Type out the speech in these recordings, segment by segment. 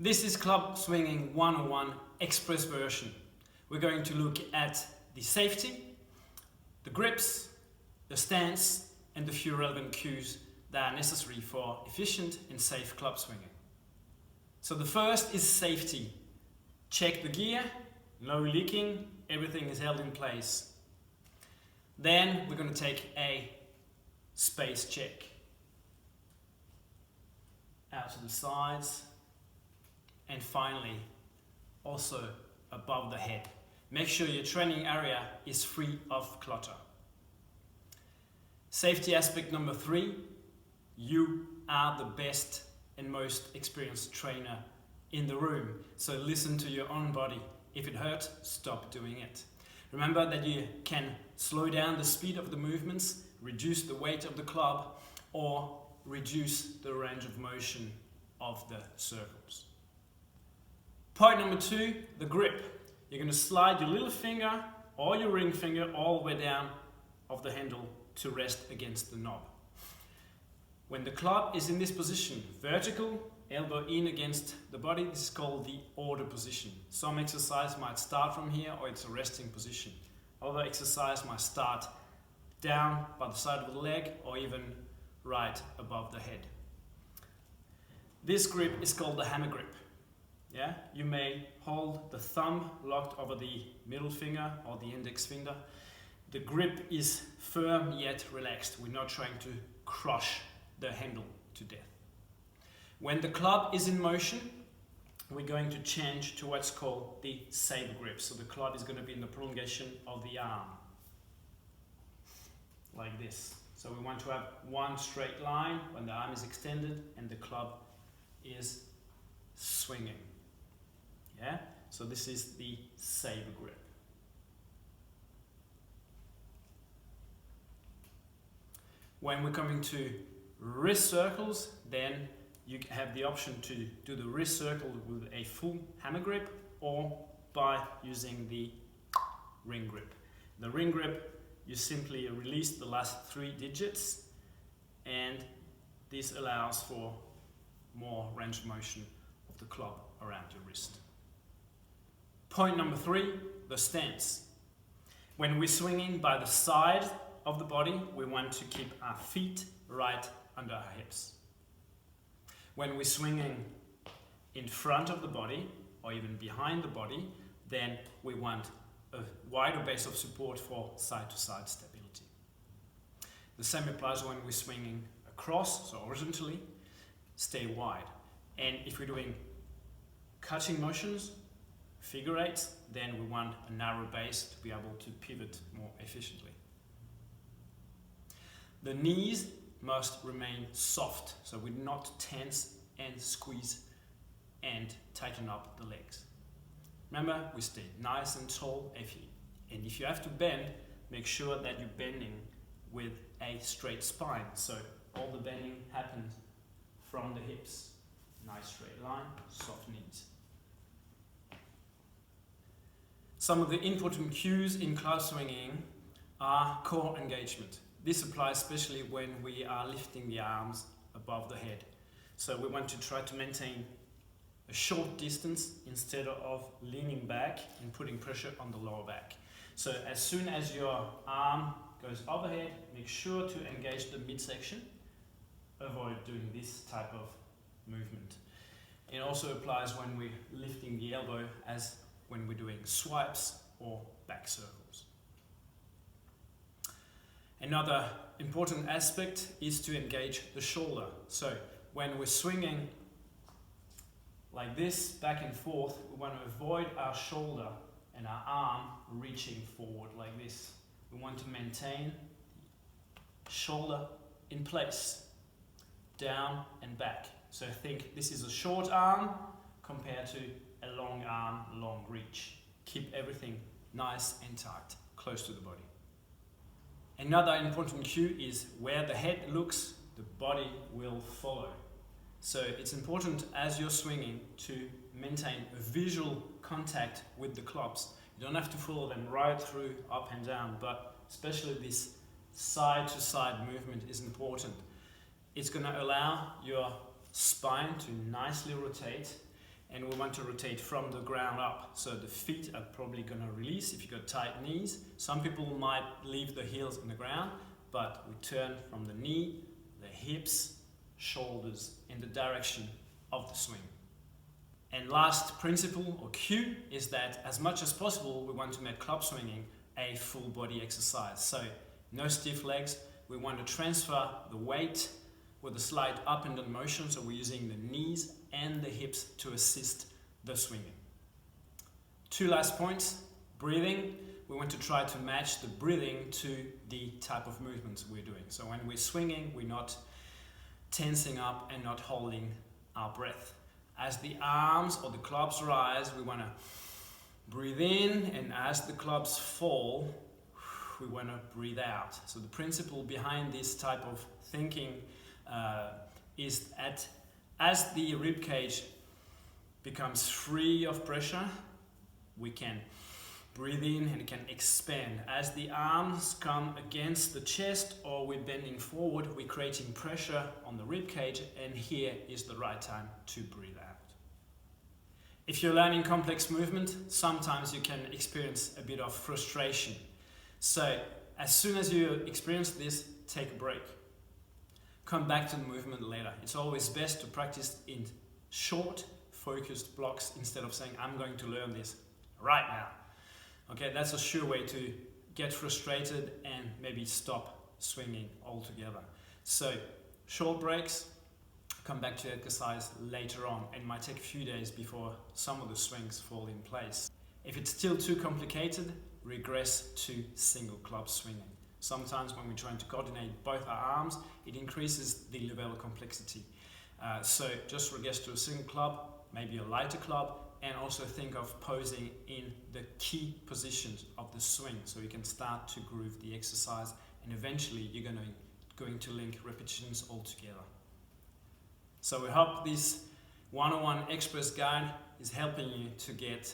This is Club Swinging 101 Express version. We're going to look at the safety, the grips, the stance, and the few relevant cues that are necessary for efficient and safe club swinging. So the first is safety. Check the gear, no leaking, everything is held in place. Then we're going to take a space check. Out to the sides. And finally, also above the head. Make sure your training area is free of clutter. Safety aspect number 3, you are the best and most experienced trainer in the room. So listen to your own body. If it hurts, stop doing it. Remember that you can slow down the speed of the movements, reduce the weight of the club, or reduce the range of motion of the circles. Point number 2, the grip. You're going to slide your little finger or your ring finger all the way down of the handle to rest against the knob. When the club is in this position, vertical, elbow in against the body, this is called the order position. Some exercise might start from here or it's a resting position. Other exercise might start down by the side of the leg or even right above the head. This grip is called the hammer grip. Yeah? You may hold the thumb locked over the middle finger or the index finger. The grip is firm yet relaxed. We're not trying to crush the handle to death. When the club is in motion, we're going to change to what's called the saber grip. So the club is going to be in the prolongation of the arm, like this. So we want to have one straight line when the arm is extended and the club is swinging. Yeah? So this is the saber grip. When we're coming to wrist circles, then you have the option to do the wrist circle with a full hammer grip or by using the ring grip. The ring grip, you simply release the last 3 digits and this allows for more range of motion of the club around your wrist. Point number 3, the stance. When we're swinging by the side of the body, we want to keep our feet right under our hips. When we're swinging in front of the body or even behind the body, then we want a wider base of support for side-to-side stability. The same applies when we're swinging across, so horizontally, stay wide. And if we're doing cutting motions, figure eights, then we want a narrow base to be able to pivot more efficiently. The knees must remain soft, so we not tense and squeeze and tighten up the legs. Remember, we stay nice and tall, and if you have to bend, make sure that you're bending with a straight spine. So all the bending happens from the hips. Nice straight line, soft knees. Some of the important cues in club swinging are core engagement. This applies especially when we are lifting the arms above the head. So we want to try to maintain a short distance instead of leaning back and putting pressure on the lower back. So as soon as your arm goes overhead, make sure to engage the midsection. Avoid doing this type of movement. It also applies when we're lifting the elbow as when we're doing swipes or back circles. Another important aspect is to engage the shoulder. So when we're swinging like this, back and forth, we want to avoid our shoulder and our arm reaching forward like this. We want to maintain shoulder in place, down and back. So think this is a short arm compared to a long arm, long reach. Keep everything nice and tight, close to the body. Another important cue is where the head looks, the body will follow. So it's important as you're swinging to maintain a visual contact with the clubs. You don't have to follow them right through, up and down, but especially this side-to-side movement is important. It's going to allow your spine to nicely rotate and we want to rotate from the ground up. So the feet are probably going to release if you've got tight knees. Some people might leave the heels in the ground, but we turn from the knee, the hips, shoulders in the direction of the swing. And last principle or cue is that as much as possible we want to make club swinging a full body exercise. So no stiff legs, we want to transfer the weight with a slight up and down motion, so we're using the knees and the hips to assist the swinging. 2 last points. Breathing. We want to try to match the breathing to the type of movements we're doing. So when we're swinging, we're not tensing up and not holding our breath. As the arms or the clubs rise, we want to breathe in, and as the clubs fall, we want to breathe out. So the principle behind this type of thinking is that as the rib cage becomes free of pressure, we can breathe in and it can expand. As the arms come against the chest or we're bending forward, we're creating pressure on the rib cage, and here is the right time to breathe out. If you're learning complex movement, sometimes you can experience a bit of frustration. So as soon as you experience this, take a break. Come back to the movement later. It's always best to practice in short, focused blocks instead of saying, I'm going to learn this right now. Okay, that's a sure way to get frustrated and maybe stop swinging altogether. So short breaks, come back to exercise later on, and it might take a few days before some of the swings fall in place. If it's still too complicated, regress to single club swinging. Sometimes when we're trying to coordinate both our arms, it increases the level of complexity. So just regress to a single club, maybe a lighter club, and also think of posing in the key positions of the swing so you can start to groove the exercise, and eventually you're going to link repetitions all together. So we hope this 101 Express guide is helping you to get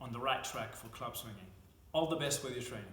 on the right track for club swinging. All the best with your training.